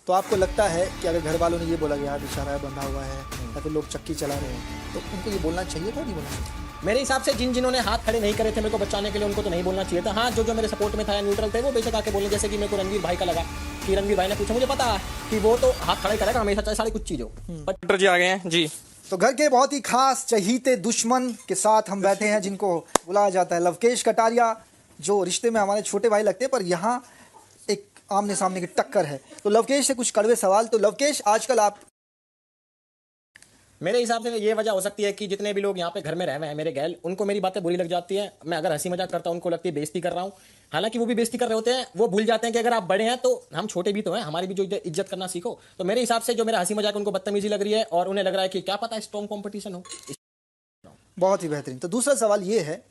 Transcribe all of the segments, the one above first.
तो आपको लगता है कि अगर घर वालों ने ये बोला कि यार बेचारा बंधा हुआ है या फिर लोग चक्की चला रहे हैं, तो उनको ये बोलना चाहिए था, नहीं बोलना चाहिए? मेरे हिसाब से जिन्होंने हाथ खड़े नहीं करे थे मेरे को बचाने के लिए, उनको तो नहीं बोलना चाहिए था। हाँ, जो मेरे सपोर्ट में था या न्यूट्रल थे वो बेशक आके बोले, जैसे कि मेरे को रणवीर भाई का लगा कि रणवीर भाई ने पूछा, मुझे पता है कि वो तो हाथ खड़े करेगा हमेशा, चाहे सारी कुछ चीज़ हो। डॉक्टर जी आ गए हैं जी। तो घर के बहुत ही खास चहीते दुश्मन के साथ हम बैठे हैं, जिनको बुलाया जाता है लवकेश कटारिया, जो रिश्ते में हमारे छोटे भाई लगते हैं, पर यहाँ एक आमने सामने की टक्कर है। तो लवकेश से कुछ कड़वे सवाल। तो लवकेश, आजकल आप, मेरे हिसाब से ये वजह हो सकती है कि जितने भी लोग यहाँ पे घर में रह रहे हैं मेरे गैल, उनको मेरी बातें बुरी लग जाती है। मैं अगर हंसी मजाक करता हूँ उनको लगती है बेइज्जती कर रहा हूँ, हालांकि वो भी बेइज्जती कर रहे होते हैं। वो भूल जाते हैं कि अगर आप बड़े हैं तो हम छोटे भी तो हैं, हमारी भी जो इज्जत करना सीखो। तो मेरे हिसाब से जो मेरा हंसी मजाक उनको बदतमीजी लग रही है और उन्हें लग रहा है कि क्या पता स्ट्रॉन्ग कॉम्पिटिशन हो। बहुत ही बेहतरीन। तो दूसरा सवाल ये है,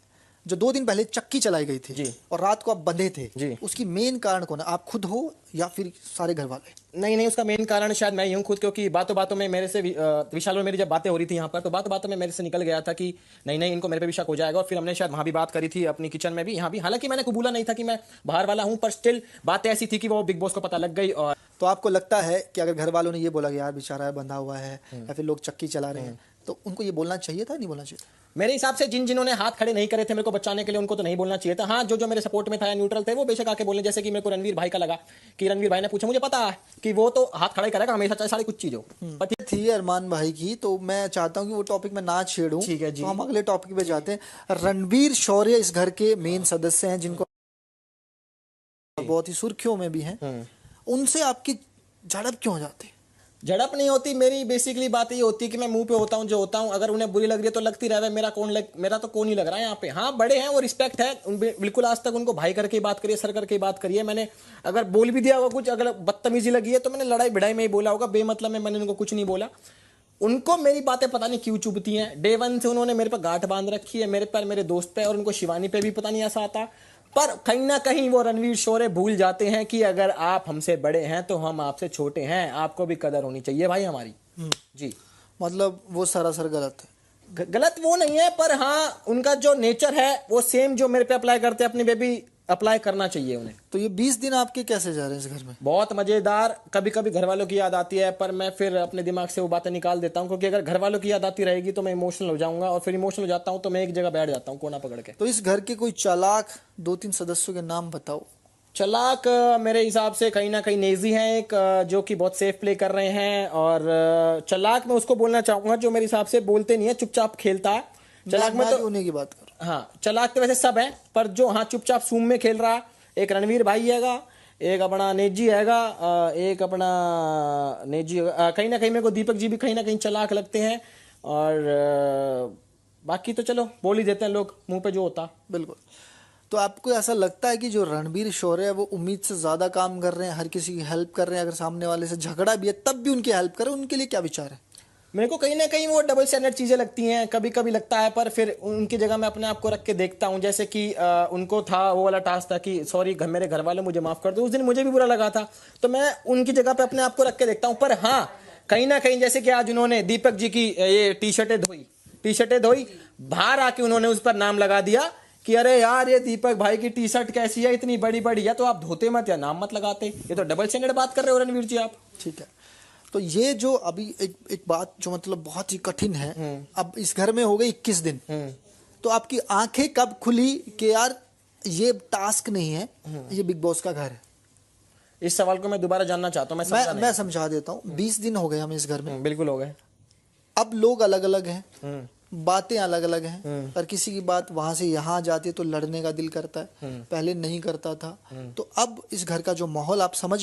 जो 2 दिन पहले चक्की चलाई गई थी जी, और रात को आप बंधे थे जी, उसकी मेन कारण कौन है? आप खुद हो या फिर सारे घर वाले? नहीं, उसका मेन कारण शायद मैं ही हूँ खुद, क्योंकि बातों बातों में मेरे से विशाल और मेरी जब बातें हो रही थी यहाँ पर, तो बातों बातों में मेरे से निकल गया था कि नहीं इनको मेरे पे भी शक हो जाएगा। और फिर हमने शायद वहाँ भी बात करी थी, अपनी किचन में भी, यहाँ भी। हालांकि मैंने कबूला नहीं था कि मैं बाहर वाला हूँ, पर स्टिल बात ऐसी थी कि वो बिग बॉस को पता लग गई। और तो आपको लगता है कि अगर घर वालों ने ये बोला कि यार बेचारा बंधा हुआ है या फिर लोग चक्की चला रहे हैं, तो उनको ये बोलना चाहिए था, नहीं बोलना चाहिए? मेरे हिसाब से जिन्होंने हाथ खड़े नहीं करे थे मेरे को बचाने के लिए, उनको तो नहीं बोलना चाहिए था। हाँ, जो मेरे सपोर्ट में था या न्यूट्रल थे वो बेशक आके बोले, जैसे कि मेरे को रणवीर भाई का लगा कि रणवीर भाई ने पूछा, मुझे पता है कि वो तो हाथ खड़े करेगा हमेशा, चाहे सारी कुछ चीज़ हो। पर ये थी अरमान भाई की, तो मैं चाहता हूँ कि वो टॉपिक में ना छेड़ूं। ठीक है जी। तो हम अगले टॉपिक पे जाते हैं। रणवीर शौर्य इस घर के मेन सदस्य हैं, जिनको बहुत ही सुर्खियों में भी हैं। उनसे आपकी झड़प क्यों हो जाती है? झड़प नहीं होती, मेरी बेसिकली बात ये होती है कि मैं मुंह पे होता हूँ जो होता हूँ। अगर उन्हें बुरी लग रही है तो लगती रहे, मेरा तो कौन ही लग रहा है यहाँ पे। हाँ, बड़े हैं, वो रिस्पेक्ट है बिल्कुल। आज तक उनको भाई करके बात करिए, सर करके बात करिए। मैंने अगर बोल भी दिया होगा कुछ, अगर बदतमीजी लगी है तो मैंने लड़ाई भिड़ाई में ही बोला होगा, बेमतलब में मैंने उनको कुछ नहीं बोला। उनको मेरी बातें पता नहीं क्यों चुभती हैं। डे 1 से उन्होंने मेरे पर गांठ बांध रखी है, मेरे पर, मेरे दोस्त पे, और उनको शिवानी पे भी पता नहीं ऐसा आता। पर कहीं ना कहीं वो रणवीर शौर्य भूल जाते हैं कि अगर आप हमसे बड़े हैं तो हम आपसे छोटे हैं, आपको भी कदर होनी चाहिए भाई हमारी। जी, मतलब वो सरासर गलत है? गलत वो नहीं है, पर हाँ उनका जो नेचर है वो सेम जो मेरे पे अप्लाई करते हैं अपनी पे भी अप्लाई करना चाहिए उन्हें। तो ये 20 दिन आपके कैसे जा रहे हैं इस घर में? बहुत मजेदार। कभी कभी घर वालों की याद आती है, पर मैं फिर अपने दिमाग से वो बातें निकाल देता हूँ, क्योंकि अगर घर वालों की याद आती रहेगी तो मैं इमोशनल हो जाऊंगा, और फिर इमोशनल हो जाता हूँ तो मैं एक जगह बैठ जाता हूँ कोना पकड़ के। तो इस घर के कोई चालाक 2-3 सदस्यों के नाम बताओ। चालाक मेरे हिसाब से कहीं ना कहीं नेजी हैं एक, जो कि बहुत सेफ प्ले कर रहे हैं। और चालाक मैं उसको बोलना चाहूंगा जो मेरे हिसाब से बोलते नहीं है, चुपचाप खेलता है। चालाक में तो उन्हीं की बात करो। हाँ, चालाक तो वैसे सब है, पर जो हाँ चुपचाप सूम में खेल रहा है, एक रणवीर भाई हैगा, एक अपना नेजी हैगा, एक अपना नेजी, कहीं ना कहीं मेरे को दीपक जी भी कहीं ना कहीं चालाक लगते हैं। और बाकी तो चलो बोल ही देते हैं लोग मुंह पे जो होता। बिल्कुल। तो आपको ऐसा लगता है कि जो रणवीर शौर्य है वो उम्मीद से ज्यादा काम कर रहे हैं, हर किसी की हेल्प कर रहे हैं, अगर सामने वाले से झगड़ा भी है तब भी उनकी हेल्प करें, उनके लिए क्या विचार है? मेरे को कहीं ना कहीं वो डबल स्टैंडर्ड चीजें लगती हैं, कभी कभी लगता है, पर फिर उनकी जगह मैं अपने आप को रख के देखता हूं। जैसे कि उनको था वो वाला टास्क था कि सॉरी मेरे घर वालों मुझे माफ कर दो, उस दिन मुझे भी बुरा लगा था, तो मैं उनकी जगह पे अपने आप को रख के देखता हूं। पर हाँ, कहीं ना कहीं जैसे कि आज उन्होंने दीपक जी की ये टी शर्टें धोई, बाहर आके उन्होंने उस पर नाम लगा दिया कि अरे यार ये दीपक भाई की टी शर्ट कैसी है, इतनी बड़ी बड़ी है, तो आप धोते मत या नाम मत लगाते। ये तो डबल स्टैंडर्ड बात कर रहे हो रणवीर जी आप। ठीक है। तो ये जो अभी एक बात जो मतलब बहुत ही कठिन है, अब इस घर में हो गई 21 दिन, तो आपकी आंखें कब खुली कि यार ये टास्क नहीं है, ये बिग बॉस का घर है? इस सवाल को मैं दोबारा जानना चाहता हूँ। मैं समझा देता हूँ। 20 दिन हो गए हम इस घर में। बिल्कुल हो गए। अब लोग अलग अलग हैं, बातें अलग अलग हैं, पर किसी की बात वहां से यहाँ जाती है तो लड़ने का दिल करता है, पहले नहीं करता था। तो अब इस घर का जो माहौल आप समझ